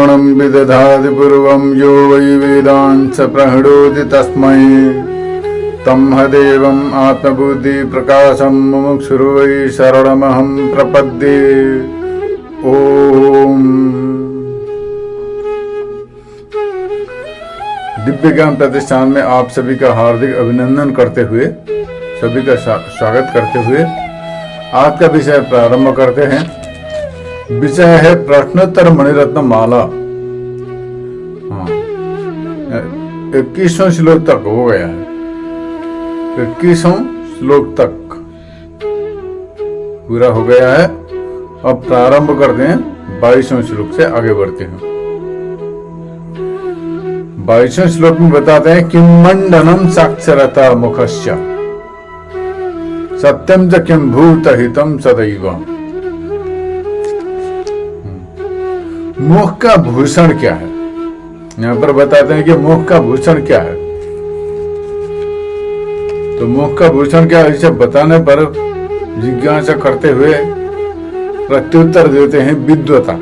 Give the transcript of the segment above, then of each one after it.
द्रोणं विदधाति पूर्वं यो वै वेदान् स प्रणोति तस्मै तमहदेवम् आत्मबुद्धि प्रकाशं मुमुक्षुर् वै शरणमहं प्रपद्ये। ओम। दिव्य ज्ञान प्रतिष्ठान में आप सभी का हार्दिक अभिनंदन करते हुए, सभी का स्वागत करते हुए आज का विषय प्रारंभ करते हैं। विषय है प्रश्नोत्तर मणिरत्न माला। 21वां श्लोक तक हो गया है। 21वां श्लोक तक पूरा हो गया है। अब प्रारंभ करते हैं 22वें श्लोक से आगे बढ़ते हैं। 22वें श्लोक में बताते हैं किम मंडनम साक्षरता मुखस्य सत्यम च किम भूत हितम सदैव। मुख का भूषण क्या है? यहां पर बताते हैं कि मुख का भूषण क्या है। तो मुख का भूषण क्या है, इसे बताने पर जिज्ञासा करते हुए प्रत्युत्तर देते हैं विद्वता।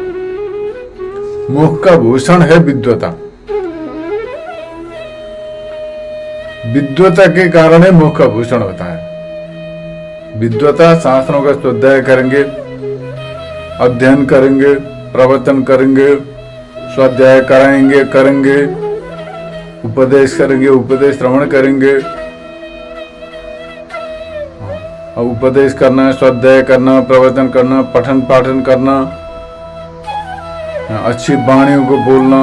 मुख का भूषण है विद्वता। विद्वता के कारण ही मुख का भूषण होता है। विद्वता शास्त्रों का स्वाध्याय करेंगे, अध्ययन करेंगे, प्रवचन करेंगे, स्वाध्याय करेंगे, उपदेश करेंगे, उपदेश श्रवण करेंगे। उपदेश करना, स्वाध्याय करना, प्रवचन करना, पठन पाठन करना, अच्छी वाणियों को बोलना,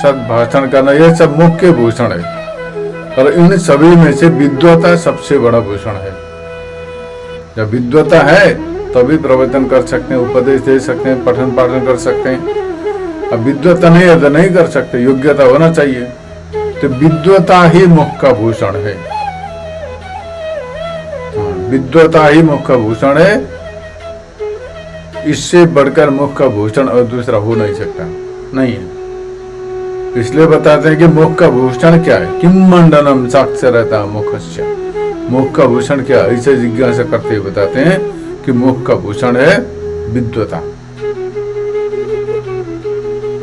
सद भाषण करना, यह सब मुख के भूषण है। और इन सभी में से विद्वता सबसे बड़ा भूषण है। जब विद्वता है तभी प्रवचन कर सकते हैं, उपदेश दे सकते हैं, पठन पाठन कर सकते हैं। अब विद्वता नहीं है तो नहीं कर सकते, योग्यता होना चाहिए। तो विद्वता ही मुख का भूषण है। विद्वता ही मुख का भूषण है। इससे बढ़कर मुख का भूषण और दूसरा हो नहीं सकता, नहीं है। इसलिए बताते हैं कि मुख का भूषण क्या है। किम मंडनम साक्षरता मुखस्य। मुख का भूषण क्या है, इसे जिज्ञासा करते हुए बताते हैं कि मुख का भूषण है विद्वता।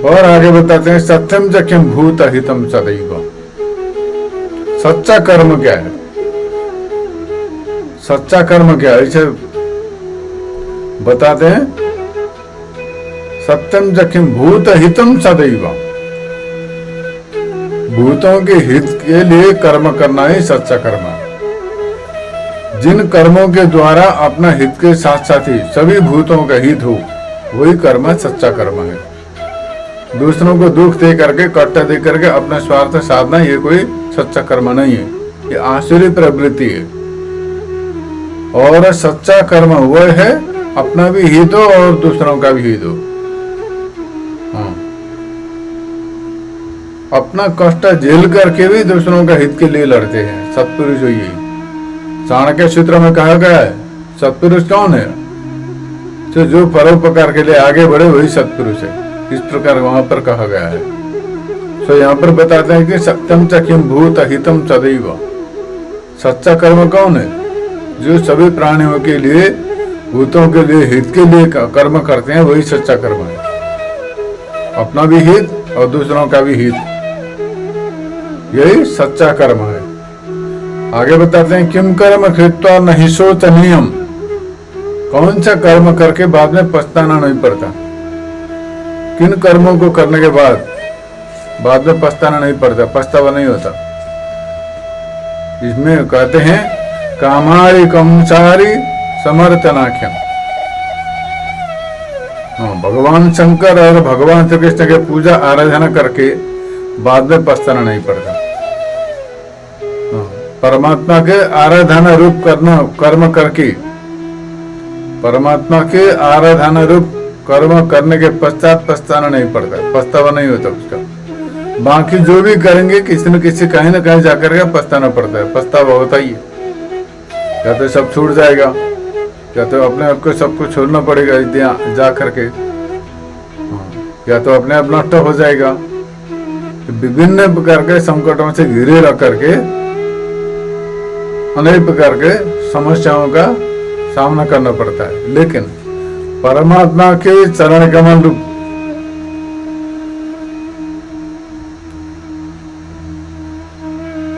और आगे बताते हैं सत्यम च किम भूत हितम सदैव। सच्चा कर्म क्या है? सच्चा कर्म क्या है, इसे बताते हैं। सत्यम च किम भूत हितम सदैव। भूतों के हित के लिए कर्म करना ही सच्चा कर्म है। जिन कर्मों के द्वारा अपना हित के साथ साथ ही सभी भूतों का हित हो, वही कर्म सच्चा कर्म है। दूसरों को दुख दे करके, कष्ट दे करके अपना स्वार्थ साधना, ये कोई सच्चा कर्म नहीं है, ये आसुरी प्रवृत्ति है। और सच्चा कर्म वह है अपना भी हित हो और दूसरों का भी हित हो। हाँ, अपना कष्ट झेल करके भी दूसरों का हित के लिए लड़ते हैं सत्पुरुष। ये चाणक्य सूत्र में कहा गया है सत्पुरुष कौन है? तो जो परोपकार के लिए आगे बढ़े वही सत्पुरुष है। इस प्रकार वहां पर कहा गया है। तो यहाँ पर बताते हैं कि सत्यम च किम भूत हितम सदैव। सच्चा कर्म कौन है? जो सभी प्राणियों के लिए, भूतों के लिए, हित के लिए कर्म करते हैं, वही सच्चा कर्म है। अपना भी हित और दूसरों का भी हित, यही सच्चा कर्म है। आगे बताते हैं किम कर्म कृत्वा नहीं शोचनीयम। कौन सा कर्म करके बाद में पछताना नहीं पड़ता? किन कर्मों को करने के बाद में पछताना नहीं पड़ता, पछतावा नहीं होता? इसमें कहते हैं कामारी कंसारी समर्थनाख्यम। भगवान शंकर और भगवान श्री कृष्ण के पूजा आराधना करके बाद में पछताना नहीं पड़ता। परमात्मा के आराधना रूप कर्म करके, परमात्मा के आराधना रूप कर्म करने के पश्चात पछताना नहीं पड़ता, पछतावा नहीं होता उसका। बाकी जो भी करेंगे किसी न किसी कहीं ना कहीं जाकर के पछताना पड़ता है, पछतावा होता ही है। या तो सब छूट जाएगा, या तो अपने आप को सबको छोड़ना पड़ेगा जा करके, या तो अपने आप नष्ट हो जाएगा। विभिन्न प्रकार के संकटों से घिरे रह करके अनेक प्रकार के समस्याओं का सामना करना पड़ता है। लेकिन परमात्मा के चरण कमल रूप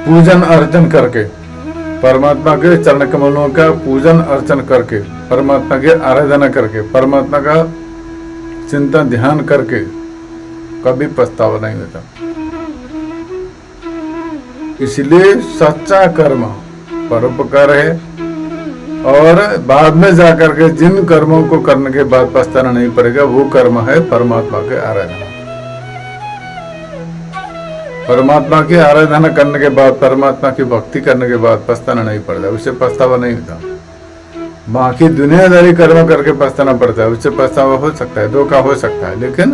पूजन अर्चन करके, परमात्मा के चरण कमलों का पूजन अर्चन करके, परमात्मा की आराधना करके, परमात्मा का चिंतन ध्यान करके कभी पछतावा नहीं होता। इसलिए सच्चा कर्म परोपकार है, और बाद में जाकर के जिन कर्मों को करने के बाद पछताना नहीं पड़ेगा वो कर्म है परमात्मा के आराधना। परमात्मा की आराधना करने के बाद, परमात्मा की भक्ति करने के बाद पछताना नहीं पड़ता, उससे पछतावा नहीं होता। बाकी दुनियादारी कर्म करके पछताना पड़ता है, उससे पछतावा हो सकता है, धोखा हो सकता है, लेकिन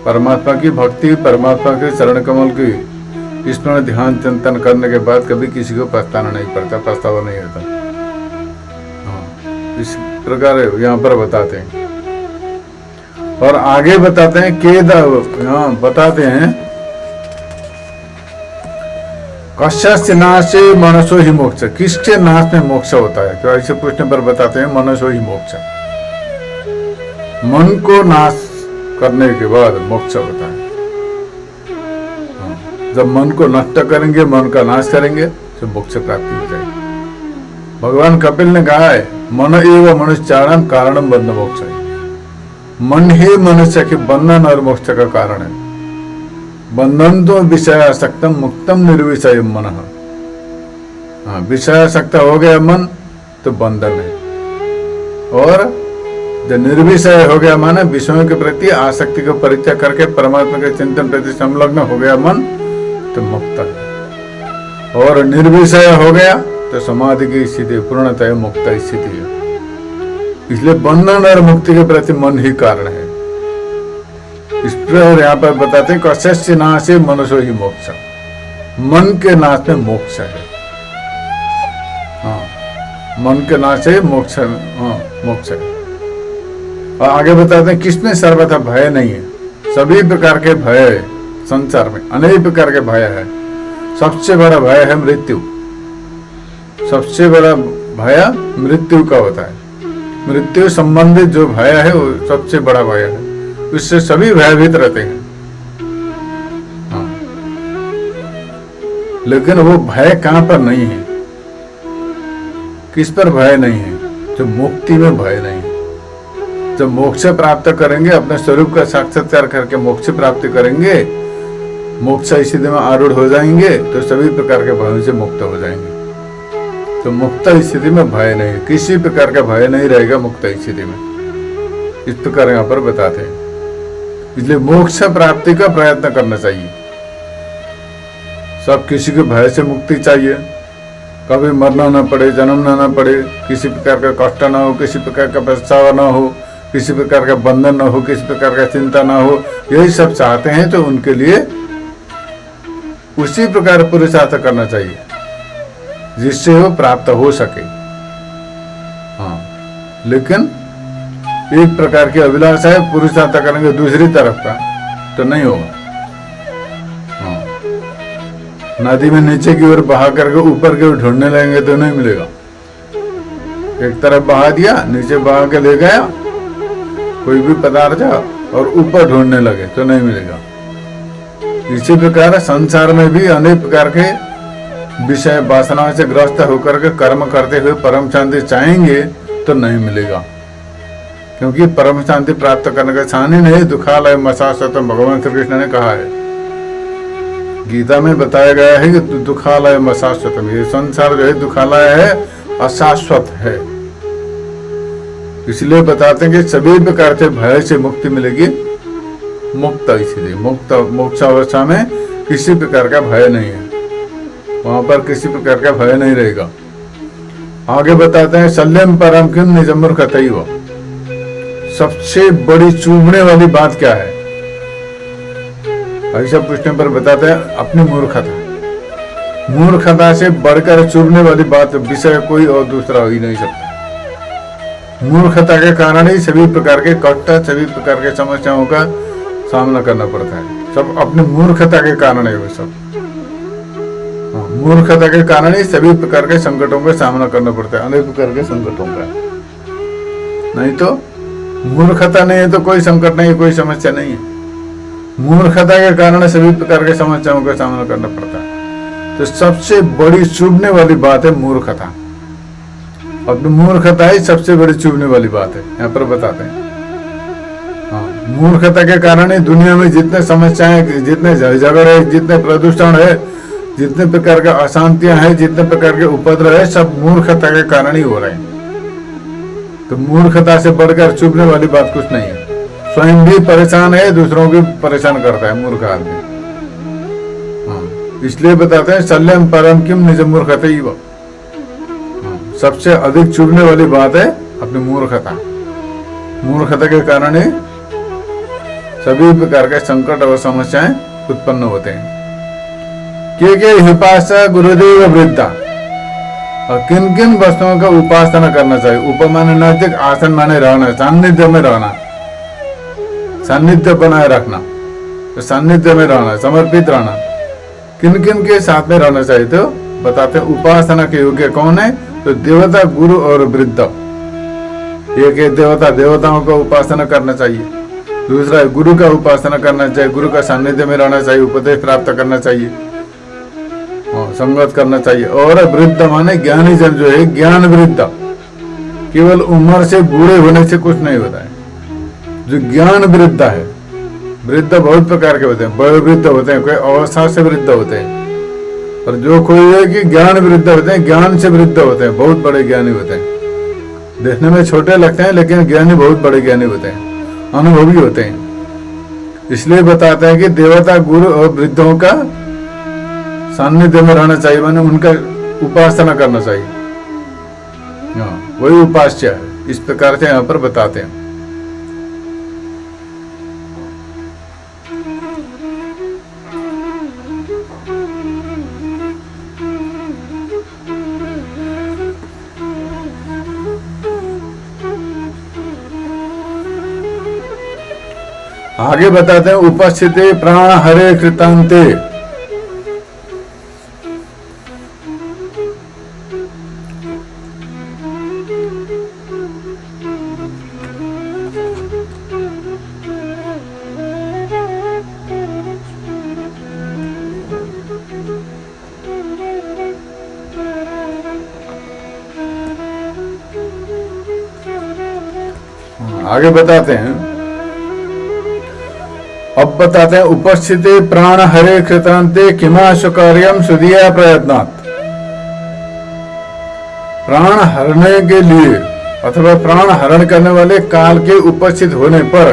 परमात्मा की भक्ति, परमात्मा के चरण कमल की स्मरण ध्यान चिंतन करने के बाद कभी किसी को पछताना नहीं पड़ता, पछतावा नहीं होता। हाँ, इस प्रकार यहाँ पर बताते हैं। और आगे बताते हैं बताते हैं कश्यस्य नाशे मनसो ही मोक्ष, किसके नाश में मोक्ष होता है? तो ऐसे पूछने पर बताते हैं मनसो ही मोक्ष, मन को नाश करने के बाद मोक्ष होता है। जब मन को नष्ट करेंगे, मन का नाश करेंगे तो मोक्ष प्राप्ति हो जाएगी। भगवान कपिल ने कहा है मन एवं मनुष्याणाम कारणम बंध मोक्ष है। मन ही मनुष्य के बंधन और मोक्ष का कारण है। बंधन तो विषयासक्तम मुक्तम निर्विषय मन। हाँ, विषयासक्त हो गया मन तो बंधन है, और जब निर्विषय हो गया मन, विषयों के प्रति आसक्ति को परित्याग करके परमात्मा के चिंतन प्रति संलग्न हो गया मन तो मुक्त है। और निर्विषय हो गया तो समाधि की स्थिति, पूर्णतः मुक्त स्थिति है। इसलिए बंधन और मुक्ति के प्रति मन ही कारण है। इस प्रकार यहाँ पर बताते हैं कश्यस्य नाशे मनसो ही मोक्ष, मन के नाश में मोक्ष है। हाँ, मन के नाश से मोक्ष, हाँ मोक्ष है। और आगे बताते हैं किसमें सर्वथा भय नहीं है। सभी प्रकार के भय है, संसार में अनेक प्रकार के भय है। सबसे बड़ा भय है मृत्यु। सबसे बड़ा भय मृत्यु का होता है। मृत्यु संबंधित जो भय है वो सबसे बड़ा भय है, उससे सभी भयभीत रहते हैं। हाँ, लेकिन वो भय कहां पर नहीं है? किस पर भय नहीं है? जो मुक्ति में भय नहीं है। जब मोक्ष प्राप्त करेंगे, अपने स्वरूप का साक्षात्कार करके मोक्ष प्राप्त करेंगे, मोक्ष स्थिति में आरूढ़ हो जाएंगे तो सभी प्रकार के भयों से मुक्त हो जाएंगे। तो मुक्त स्थिति में भय नहीं, किसी प्रकार का भय नहीं रहेगा मुक्त स्थिति में। इस प्रकार यहाँ पर बताते हैं। इसलिए मोक्ष प्राप्ति का प्रयत्न करना चाहिए। सब किसी के भय से मुक्ति चाहिए, कभी मरना ना पड़े, जन्मना ना पड़े, किसी प्रकार का कष्ट ना हो, किसी प्रकार का पछतावा ना हो, किसी प्रकार का बंधन ना हो, किसी प्रकार का चिंता ना हो। यही सब चाहते हैं तो उनके लिए उसी प्रकार पुरुषार्थ करना चाहिए जिससे वो प्राप्त हो सके। हाँ, लेकिन एक प्रकार की अभिलाषा है, पुरुषार्थ करेंगे दूसरी तरफ का तो नहीं होगा। हाँ, नदी में नीचे की ओर बहा करके ऊपर की ओर ढूंढने लगेंगे तो नहीं मिलेगा। एक तरफ बहा दिया, नीचे बहा के ले गया कोई भी पदार्थ और ऊपर ढूंढने लगे तो नहीं मिलेगा। इसी प्रकार संसार में भी अनेक प्रकार के विषय वासना से ग्रस्त होकर के कर्म करते हुए परम शांति चाहेंगे तो नहीं मिलेगा, क्योंकि परम शांति प्राप्त करने का स्थान ही नहीं दुखालय मशाश्वतम। भगवान श्री कृष्ण ने कहा है, गीता में बताया गया है कि दुखालय मशाश्वतम। ये संसार जो है दुखालय है, अशाश्वत है। इसलिए बताते हैं कि सभी प्रकार से भय से मुक्ति मिलेगी मुक्त स्थिति। मोक्ष अवस्था में किसी प्रकार का भय नहीं है, वहां पर किसी प्रकार का भय नहीं रहेगा। आगे बताते हैं शल्यम परम किम निज मूर्खतैव। सबसे बड़ी चूमने वाली बात क्या है? ऐसा पूछने पर बताते हैं अपनी मूर्खता। मूर्खता से बढ़कर चूमने वाली बात विषय कोई और दूसरा हो ही नहीं सकता। मूर्खता के कारण ही सभी प्रकार के कष्ट, सभी प्रकार के समस्याओं का सामना करना पड़ता है। सब अपनी मूर्खता के कारण है वो सब। मूर्खता के कारण ही सभी प्रकार के संकटों का सामना करना पड़ता है, अनेक प्रकार के संकटों का। नहीं तो मूर्खता नहीं है तो कोई संकट नहीं है, कोई समस्या नहीं है। मूर्खता के कारण सभी प्रकार के समस्याओं का सामना करना पड़ता है। तो सबसे बड़ी चुभने वाली बात है मूर्खता। अब मूर्खता ही सबसे बड़ी चुभने वाली बात है, यहाँ पर बताते हैं। हाँ, मूर्खता के कारण ही दुनिया में जितने समस्याएं, जितने झगड़े, जितने प्रदूषण है, जितने प्रकार का अशांतियां हैं, जितने प्रकार के उपद्रव है, सब मूर्खता के कारण ही हो रहे हैं। तो मूर्खता से बढ़कर चुभने वाली बात कुछ नहीं है। स्वयं भी परेशान है, दूसरों को परेशान करता है मूर्ख आदमी। हाँ, इसलिए बताते हैं शल्यम परम किम निज मूर्खता ही। सबसे अधिक चुभने वाली बात है अपनी मूर्खता। मूर्खता के कारण ही सभी प्रकार के संकट और समस्याएं उत्पन्न होते हैं। के हिपासा गुरुदेव वृद्धा, और किन किन वस्तुओं का उपासना करना चाहिए। उपमाने नैतिक, आसन माने रहना, सान्निध्य में रहना, सान्निध्य बनाए रखना, तो सान्निध्य में रहना, समर्पित रहना। किन किन के साथ में रहना चाहिए तो बताते हैं। उपासना के योग्य कौन है तो देवता, गुरु और वृद्ध। एक है देवता, देवताओं का उपासना करना चाहिए। दूसरा है गुरु का उपासना करना चाहिए, गुरु का सान्निध्य में रहना चाहिए, उपदेश प्राप्त करना चाहिए, संगत करना चाहिए। और वृद्ध माने ज्ञानी जन जो है, ज्ञान वृद्ध। केवल उम्र से बूढ़े होने से कुछ नहीं होता है। जो ज्ञान वृद्ध है, वृद्ध बहुत प्रकार के होते हैं, बड़े वृद्ध होते हैं, कोई अवस्था से वृद्ध होते हैं, और जो कोई है कि ज्ञान वृद्ध होते हैं, ज्ञान से वृद्ध होते हैं, बहुत बड़े ज्ञानी होते हैं। देखने में छोटे लगते हैं लेकिन ज्ञानी बहुत बड़े ज्ञानी होते हैं, अनुभवी होते हैं। इसलिए बताते हैं कि देवता, गुरु और वृद्धों का सान्निध्य में रहना चाहिए, माने उनका उपासना करना चाहिए। वही उपास्य है, इस प्रकार से यहाँ पर बताते हैं। आगे बताते हैं उपस्थिति प्राण हरे कृतांते। आगे बताते हैं, अब बताते हैं उपस्थिति प्राण हरे कृतांते किमाशु कार्यम सुधिया प्रयत्नात्। प्राण हरने के लिए अथवा प्राण हरण करने वाले काल के उपस्थित होने पर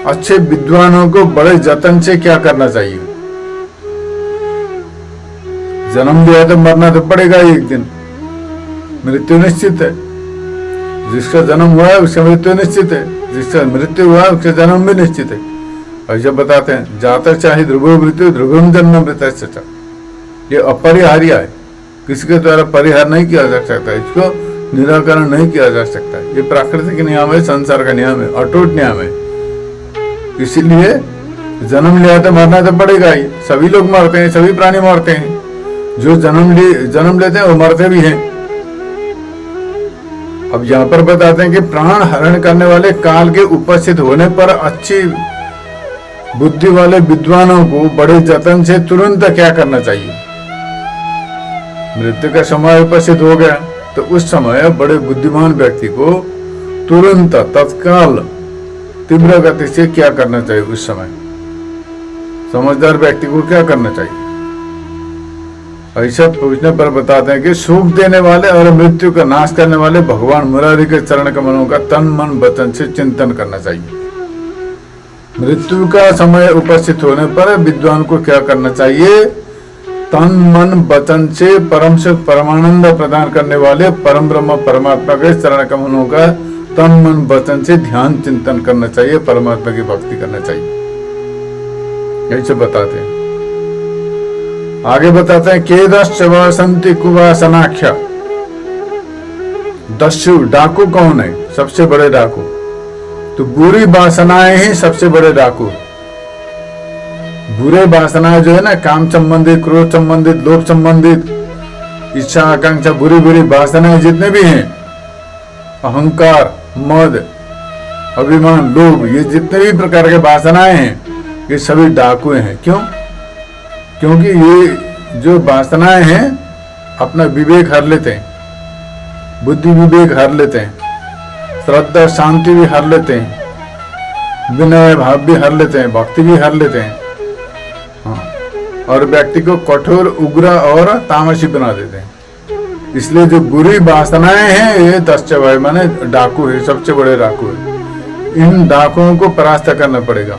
अच्छे विद्वानों को बड़े जतन से क्या करना चाहिए। जन्म लिया तो मरना तो पड़ेगा एक दिन, मृत्यु निश्चित है। जिसका जन्म हुआ है उसका मृत्यु निश्चित है, जिसका मृत्यु हुआ है उसका जन्म भी निश्चित है। ऐसे बताते हैं जातक चाहे ध्रुवो मृत्यु ध्रुवम जन्म मृत। ये अपरिहार्य है, किसी के द्वारा परिहार नहीं किया जा सकता, इसको निराकरण नहीं किया जा सकता। ये प्राकृतिक नियम है, संसार का नियम है, अटूट नियम है। इसीलिए जन्म लिया तो मरना तो पड़ेगा ही। सभी लोग मरते हैं, सभी प्राणी मरते हैं। जो जन्म लेते हैं वो मरते भी हैं। अब यहाँ पर बताते हैं कि प्राण हरण करने वाले काल के उपस्थित होने पर अच्छी बुद्धि वाले विद्वानों को बड़े जतन से तुरंत क्या करना चाहिए। मृत्यु का समय उपस्थित हो गया तो उस समय बड़े बुद्धिमान व्यक्ति को तुरंत तत्काल तीव्र गति से क्या करना चाहिए। उस समय समझदार व्यक्ति को क्या करना चाहिए। ऐसा पूछने पर बताते हैं कि सुख देने वाले और मृत्यु का नाश करने वाले भगवान मुरारी के चरण कमलों का तन मन वचन से चिंतन करना चाहिए। मृत्यु का समय उपस्थित होने पर विद्वान को क्या करना चाहिए। तन मन वचन से परम सुख परमानंद प्रदान करने वाले परम ब्रह्म परमात्मा के चरण कमलों का तन मन वचन से ध्यान चिंतन करना चाहिए, परमात्मा की भक्ति करना चाहिए। ऐसे बताते हैं। आगे बताते हैं केदश्च वसंति कुवासनाख्य। दस्यु डाकू कौन है, सबसे बड़े डाकू। तो बुरी वासनाएं ही सबसे बड़े डाकू। बुरे वासनाएं जो है ना, काम संबंधित, क्रोध संबंधित, लोभ संबंधित, इच्छा आकांक्षा, बुरी बुरी वासनाएं जितने भी हैं, अहंकार, मद, अभिमान, लोभ, ये जितने भी प्रकार के वासनाएं हैं ये सभी डाकू हैं। क्यों? क्योंकि ये जो वासनाएं हैं अपना विवेक हर लेते हैं, बुद्धि विवेक हर लेते हैं, श्रद्धा शांति भी हर लेते हैं, विनय भाव भी हर लेते हैं, भक्ति भी हर लेते हैं। हाँ, और व्यक्ति को कठोर, उग्र और तामसी बना देते हैं। इसलिए जो बुरी वासनाएं हैं ये 10 चवाए माने डाकू है, सबसे बड़े डाकू है। इन डाकुओं को परास्त करना पड़ेगा।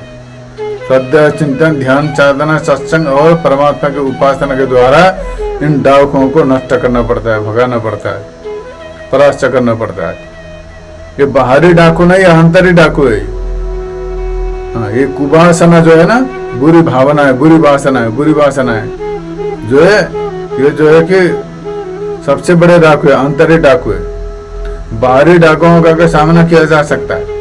श्रद्धा, चिंतन, ध्यान, साधना, सत्संग और परमात्मा के उपासना के द्वारा इन डाकुओं को नष्ट करना पड़ता है, भगाना पड़ता है, परास्त करना पड़ता है। ये बाहरी डाकू नहीं, आंतरिक डाकू है। हाँ, ये कुवासना जो है ना, बुरी भावना है, बुरी वासना है, बुरी वासना है जो है, ये जो है कि सबसे बड़े डाकू है, आंतरिक डाकू है। बाहरी डाकुओं का सामना किया जा सकता है,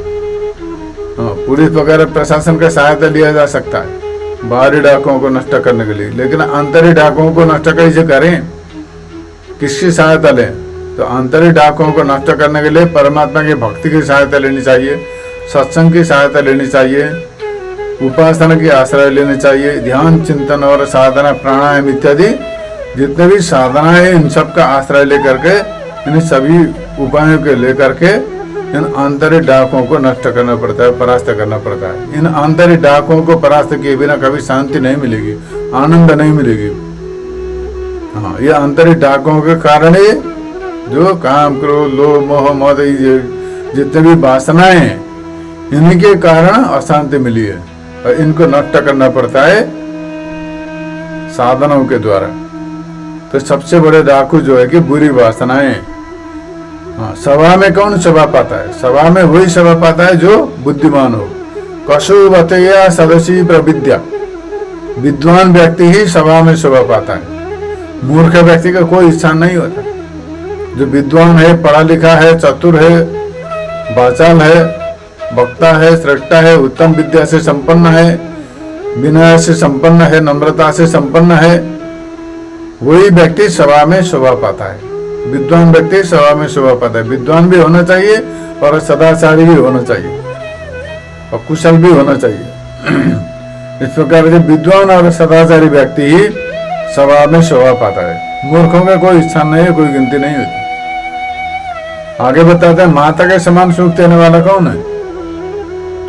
पुलिस वगैरह प्रशासन का सहायता लिया जा सकता है बाहरी डाकुओं को नष्ट करने के लिए, लेकिन आंतरिक डाकुओं को नष्ट कैसे करें, किसकी सहायता लें? तो आंतरिक डाकुओं को नष्ट करने के लिए परमात्मा की भक्ति की सहायता लेनी चाहिए, सत्संग की सहायता लेनी चाहिए, उपासना की आश्रय लेनी चाहिए, ध्यान, चिंतन और साधना, प्राणायाम इत्यादि जितने भी साधना है इन सब का आश्रय लेकर के, इन सभी उपायों के लेकर के इन आंतरिक डाकुओं को नष्ट करना पड़ता है, परास्त करना पड़ता है। इन आंतरिक डाकुओं को परास्त किए बिना कभी शांति नहीं मिलेगी, आनंद नहीं मिलेगी। हाँ, ये आंतरिक डाकुओं के कारण ही जो काम, क्रोध, लोभ, मोह, मद जितने भी वासनाएं हैं इनके कारण अशांति मिली है, और इनको नष्ट करना पड़ता है साधनों के द्वारा। तो सबसे बड़े डाकू जो है कि बुरी वासनाएं। हाँ, सभा में कौन शोभा पाता है? सभा में वही शोभा पाता है जो बुद्धिमान हो। कशुवतया सदसी प्रविद्या, विद्वान व्यक्ति ही सभा में शोभा पाता है। मूर्ख व्यक्ति का कोई स्थान नहीं होता। जो विद्वान है, पढ़ा लिखा है, चतुर है, वाचाल है, वक्ता है, श्रेष्ठा है, उत्तम विद्या से संपन्न है, विनय से संपन्न है, नम्रता से संपन्न है, वही व्यक्ति सभा में शोभा पाता है। विद्वान व्यक्ति सभा में शोभा पाता है। विद्वान भी होना चाहिए और सदाचारी भी होना चाहिए और कुशल भी होना चाहिए। इस प्रकार से विद्वान और सदाचारी व्यक्ति ही सभा में शोभा पाता है। मूर्खों का कोई स्थान नहीं है, कोई गिनती नहीं होती। आगे बताते हैं माता के समान सुख देने वाला कौन है?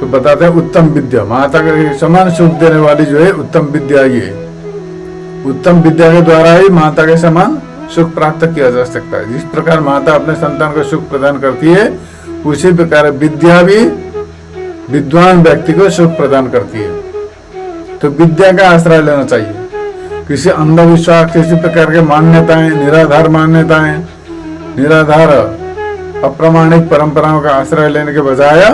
तो बताते हैं उत्तम विद्या। माता के समान सुख देने वाली जो है उत्तम विद्या ही है। उत्तम विद्या के द्वारा ही माता के समान सुख प्राप्त किया जा सकता है। जिस प्रकार माता अपने संतान को सुख प्रदान करती है, उसी प्रकार विद्या भी विद्वान व्यक्ति को सुख प्रदान करती है। तो विद्या का आश्रय लेना चाहिए। किसी अंधविश्वास, किसी प्रकार के मान्यताएं, निराधार मान्यताएं, निराधार अप्रामाणिक परंपराओं का आश्रय लेने के बजाय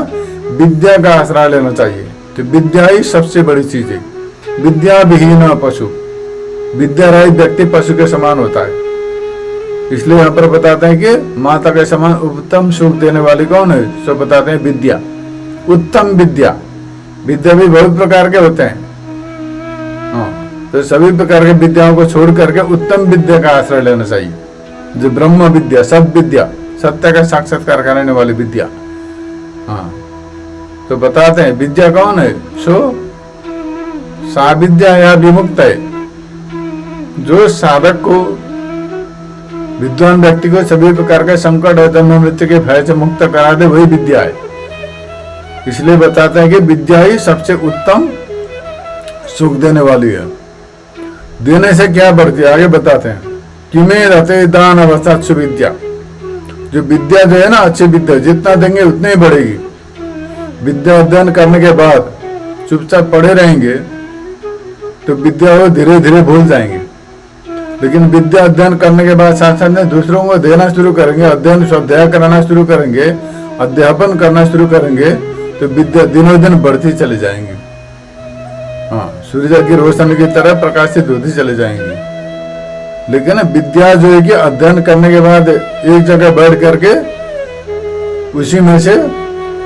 विद्या का आश्रय लेना चाहिए। तो विद्या ही सबसे बड़ी चीज है। विद्या विहीन पशु, विद्या रहित व्यक्ति पशु के समान होता है। इसलिए यहाँ पर बताते हैं कि माता के समान उत्तम सुख देने वाली कौन है? सो बताते हैं विद्या, उत्तम विद्या। विद्या भी बहुत प्रकार के होते हैं। हाँ, तो सभी प्रकार के विद्याओं को छोड़ करके उत्तम विद्या का आश्रय लेना चाहिए, जो ब्रह्म विद्या, सब विद्या, सत्य का साक्षात्कार कराने वाली विद्या। हाँ, तो बताते हैं विद्या कौन है? सो सा विद्या या विमुक्त है, जो साधक को, विद्वान व्यक्ति को सभी प्रकार के संकट और जन्म मृत्यु के भय से मुक्त करा दे, वही विद्या है। इसलिए बताते हैं कि विद्या ही सबसे उत्तम सुख देने वाली है। देने से क्या बढ़ती है? आगे बताते हैं कि में रहते दान अवस्था सुविद्या। जो विद्या जो है ना, अच्छी विद्या जितना देंगे उतनी ही बढ़ेगी। विद्या अध्ययन करने के बाद चुपचाप पढ़े रहेंगे तो विद्या वो धीरे धीरे भूल जाएंगे। लेकिन विद्या अध्ययन करने के बाद साथ साथ में दूसरों को देना शुरू करेंगे, अध्ययन स्वाध्याय कराना शुरू करेंगे, अध्यापन करना शुरू करेंगे, तो विद्या दिनों दिन बढ़ती चली जाएंगी। हाँ, सूर्य की रोशनी की तरह प्रकाशित होती चली जाएंगी। लेकिन विद्या जो है कि अध्ययन करने के बाद एक जगह बैठ करके उसी में से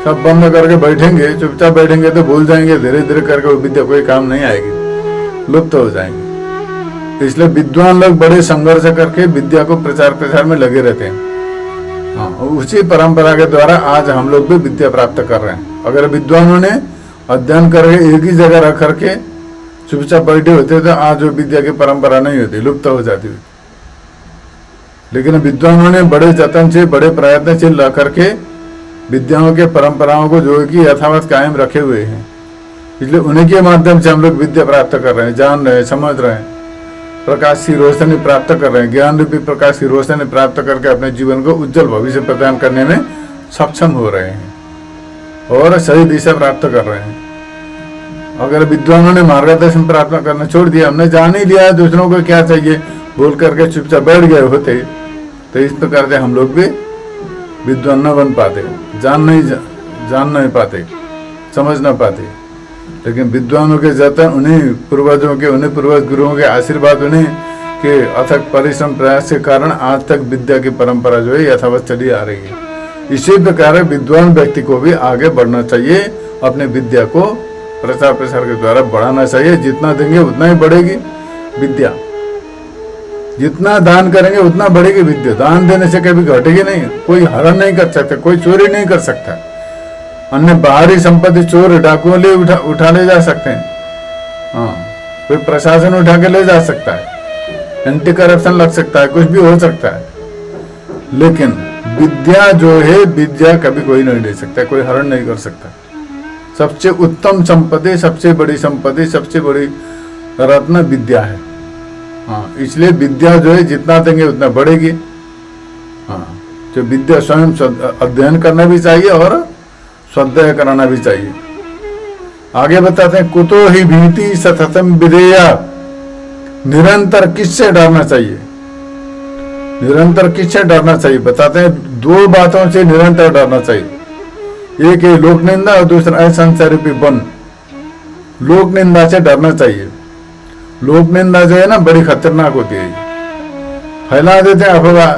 सब बंद करके बैठेंगे, चुपचाप बैठेंगे तो भूल जाएंगे। धीरे धीरे करके वो विद्या कोई काम नहीं आएगी, लुप्त हो जाएंगे। इसलिए विद्वान लोग बड़े संघर्ष करके विद्या को प्रचार प्रसार में लगे रहते हैं। हाँ, उसी परंपरा के द्वारा आज हम लोग भी विद्या प्राप्त कर रहे हैं। अगर विद्वानों ने अध्ययन करके एक ही जगह रख करके चुपचाप बैठे होते तो आज वो विद्या की परंपरा नहीं होती, लुप्त हो जाती हुई। लेकिन विद्वानों ने बड़े जतन से, बड़े प्रयत्न से ला करके विद्याओं के परंपराओं को जो कि यथावत कायम रखे हुए हैं, इसलिए उन्हीं के माध्यम से हम लोग विद्या प्राप्त कर रहे हैं, जान रहे हैं, समझ रहे हैं, प्रकाश की रोशनी प्राप्त कर रहे हैं, ज्ञान रूपी प्रकाश की रोशनी प्राप्त करके अपने जीवन को उज्जवल भविष्य प्रदान करने में सक्षम हो रहे हैं और सही दिशा प्राप्त कर रहे हैं। अगर विद्वानों ने मार्गदर्शन प्राप्त करना छोड़ दिया, हमने जान ही लिया दूसरों को क्या चाहिए बोल करके चुपचाप बैठ गए होते, तो इस प्रकार से हम लोग भी विद्वान न बन पाते, जान नहीं पाते, समझ न पाते। लेकिन विद्वानों के जतन, उन्हीं पूर्वजों के, उन्हीं पूर्वज गुरुओं के आशीर्वाद, उन्हीं के अथक परिश्रम प्रयास के कारण आज तक विद्या की परंपरा जो है यथावत चली आ रही है। इसी प्रकार विद्वान व्यक्ति को भी आगे बढ़ना चाहिए, अपने विद्या को प्रचार प्रसार के द्वारा बढ़ाना चाहिए। जितना देंगे उतना ही बढ़ेगी विद्या, जितना दान करेंगे उतना बढ़ेगी विद्या। दान देने से कभी घटेगी नहीं, कोई हरण नहीं कर सकता, कोई चोरी नहीं कर सकता। अन्य बाहरी संपत्ति चोर डाकुओं ले उठा ले जा सकते हैं, हाँ, कोई प्रशासन उठा के ले जा सकता है, एंटी करप्शन लग सकता है, कुछ भी हो सकता है। लेकिन विद्या जो है, विद्या कभी कोई नहीं ले सकता, कोई हरण नहीं कर सकता। सबसे उत्तम संपत्ति, सबसे बड़ी संपत्ति, सबसे बड़ी रत्न विद्या है। हाँ, इसलिए विद्या जो है जितना देंगे उतना बढ़ेगी। हाँ, जो विद्या स्वयं अध्ययन करना भी चाहिए और स्वाध्याय कराना भी चाहिए। आगे बताते हैं, कुतो ही भीति सततम विधेया, निरंतर किससे डरना चाहिए, निरंतर किससे डरना चाहिए। बताते हैं 2 बातों से निरंतर डरना चाहिए। एक है लोक निंदा और दूसरा है संसार रूपी बन। लोक निंदा से डरना चाहिए। लोक निंदा जो है ना बड़ी खतरनाक होती है, फैला देते हैं अफवाह,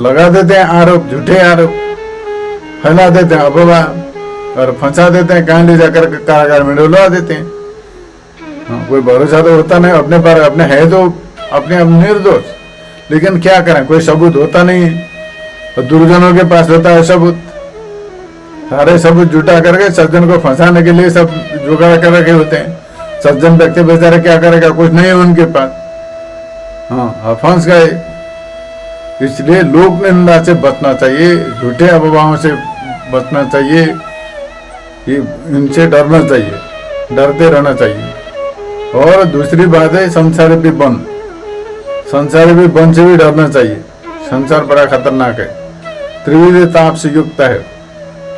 लगा देते हैं आरोप, झूठे आरोप फैला देते हैं, अफवाह और फंसा देते हैं, कहीं ले जाकर कारागार में डलवा देते हैं। हाँ, कोई भरोसा तो होता नहीं अपने पर, अपने है तो अपने निर्दोष, लेकिन क्या करें, कोई सबूत होता नहीं है। और दुर्जनों के पास होता है सबूत, सारे सबूत जुटा करके सज्जन को फंसाने के लिए सब जुगाड़ कर रखे होते हैं। सज्जन व्यक्ति बेचारे क्या करेगा, कुछ नहीं है उनके पास, हाँ, फंस गए। इसलिए लोक निंदा से बचना चाहिए, झूठे अफवाहों से बचना चाहिए, इनसे डरना चाहिए, डरते रहना चाहिए। और दूसरी बात है संसार भी बन, संसार भी बन से भी डरना चाहिए। संसार बड़ा खतरनाक है, त्रिविध ताप से युक्त है।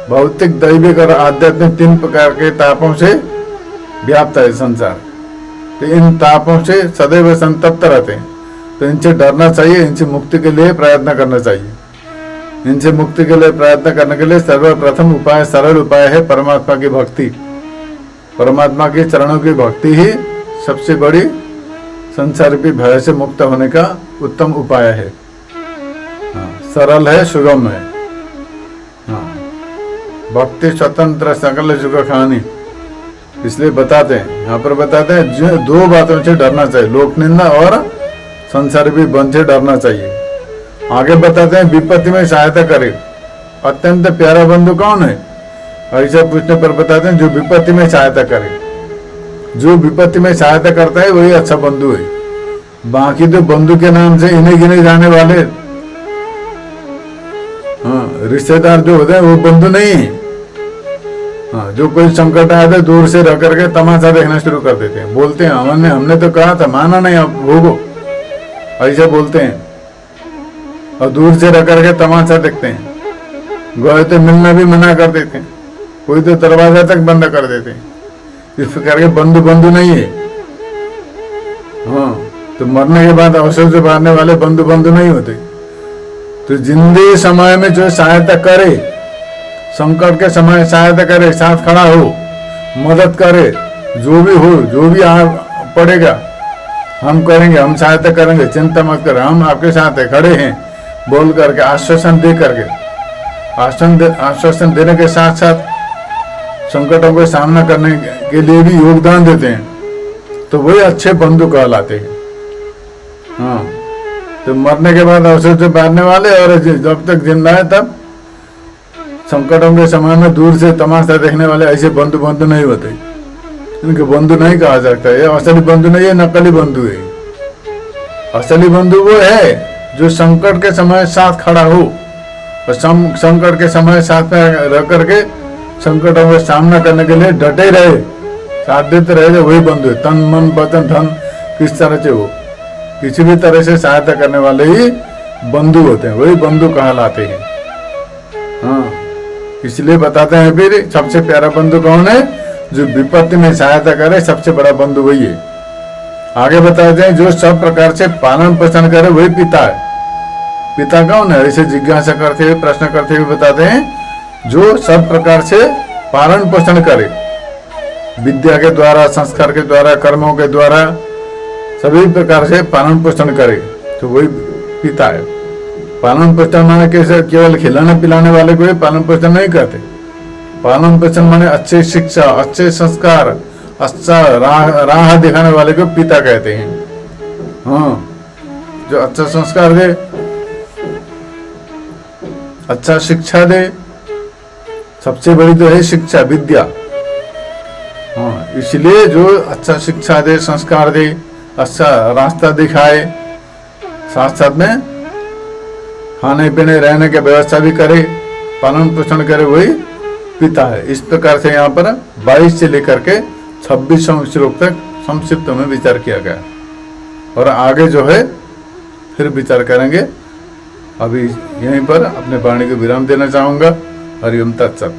भौतिक, दैविक और आध्यात्मिक 3 प्रकार के तापों से व्याप्त है संसार। तो इन तापों से सदैव संतप्त रहते हैं, तो इनसे डरना चाहिए, इनसे मुक्ति के लिए प्रयत्न करना चाहिए। इनसे मुक्ति के लिए प्रयत्न करने के लिए सर्वप्रथम उपाय, सरल उपाय है परमात्मा की भक्ति। परमात्मा के चरणों की भक्ति ही सबसे बड़ी संसार रूपी भय से मुक्त होने का उत्तम उपाय है। हाँ, सरल है, सुगम है। हाँ, भक्ति स्वतंत्र सकल सुख खानी, इसलिए बताते हैं, यहाँ पर बताते हैं जो 2 बातों से डरना चाहिए, लोक निंदा और संसार भी बन से डरना चाहिए। आगे बताते हैं विपत्ति में सहायता करे। अत्यंत प्यारा बंधु कौन है, ऐसा पूछने पर बताते हैं जो विपत्ति में सहायता करे। जो विपत्ति में सहायता करता है वही अच्छा बंधु है। बाकी तो बंधु के नाम से इन्हें गिने जाने वाले, हाँ, रिश्तेदार जो होते हैं वो बंधु नहीं है। हाँ, जो कोई संकट आया तो दूर से रह करके तमाशा देखना शुरू कर देते हैं, बोलते हैं हमने तो कहा था, माना नहीं, अब भोगो, ऐसे बोलते हैं। और दूर से रह करके तमाशा देखते हैं। गए तो मिलना भी मना कर देते हैं, कोई तो दरवाजा तक बंद कर देते हैं। इस प्रकार के बंधु बंधु नहीं है। हाँ, तो मरने के बाद अवसर से मारने वाले बंधु बंधु नहीं होते। तो जिंदगी समय में जो सहायता करे, संकट के समय सहायता करे, साथ खड़ा हो, मदद करे, जो भी हो, जो भी पड़ेगा हम करेंगे, हम सहायता करेंगे, चिंता मत करें, हम आपके साथ है, खड़े हैं, बोल करके आश्वासन दे करके, आश्वासन देने के साथ साथ संकटों का सामना करने के लिए भी योगदान देते हैं, तो वही अच्छे बंधु कहलाते हैं। हाँ, तो मरने के बाद अवसर से मारने वाले और जब तक जिंदा है तब संकटों के समय में दूर से तमाशा देखने वाले ऐसे बंधु नहीं होते। इनके बंधु नहीं कहा सकता। ये असली बंधु नहीं है, नकली बंधु है। असली बंधु वो है जो संकट के समय साथ खड़ा हो और संकट के समय साथ में रह करके संकटों का सामना करने के लिए डटे रहे, साथ देते रहे, वही बंधु है। तन मन वचन धन किस तरह से हो, किसी भी तरह से सहायता करने वाले ही बंधु होते हैं, वही बंधु कहलाते हैं। हाँ, इसलिए बताते हैं फिर सबसे प्यारा बंधु कौन है? जो विपत्ति में सहायता करे, सबसे बड़ा बंधु वही है। आगे बताते हैं जो सब प्रकार से पालन पोषण करे वही पिता है। पिता कौन है? इसे जिज्ञासा करते हुए, प्रश्न करते हुए बताते हैं जो सब प्रकार से पालन पोषण करे, विद्या के द्वारा, संस्कार के द्वारा, कर्मों के द्वारा, सभी प्रकार से पालन पोषण करे तो वही पिता है। पालन पोषण माने कैसे? केवल खिलाने पिलाने वाले को ही पालन पोषण नहीं करते। पालन पोषण माने अच्छे शिक्षा, अच्छे संस्कार, अच्छा राह दिखाने वाले को पिता कहते हैं। हाँ, जो अच्छा संस्कार दे, अच्छा शिक्षा दे, सबसे बड़ी तो है शिक्षा, विद्या। हाँ, इसलिए जो अच्छा शिक्षा दे, संस्कार दे, अच्छा रास्ता दिखाए, साथ साथ में खाने पीने रहने की व्यवस्था भी करे, पालन पोषण करे, वही पिता है। इस प्रकार से यहाँ पर 22 से लेकर के 26वें श्लोक तक संक्षिप्त में विचार किया गया और आगे जो है फिर विचार करेंगे। अभी यहीं पर अपने वाणी को विराम देना चाहूंगा। हरिओम तत्सत।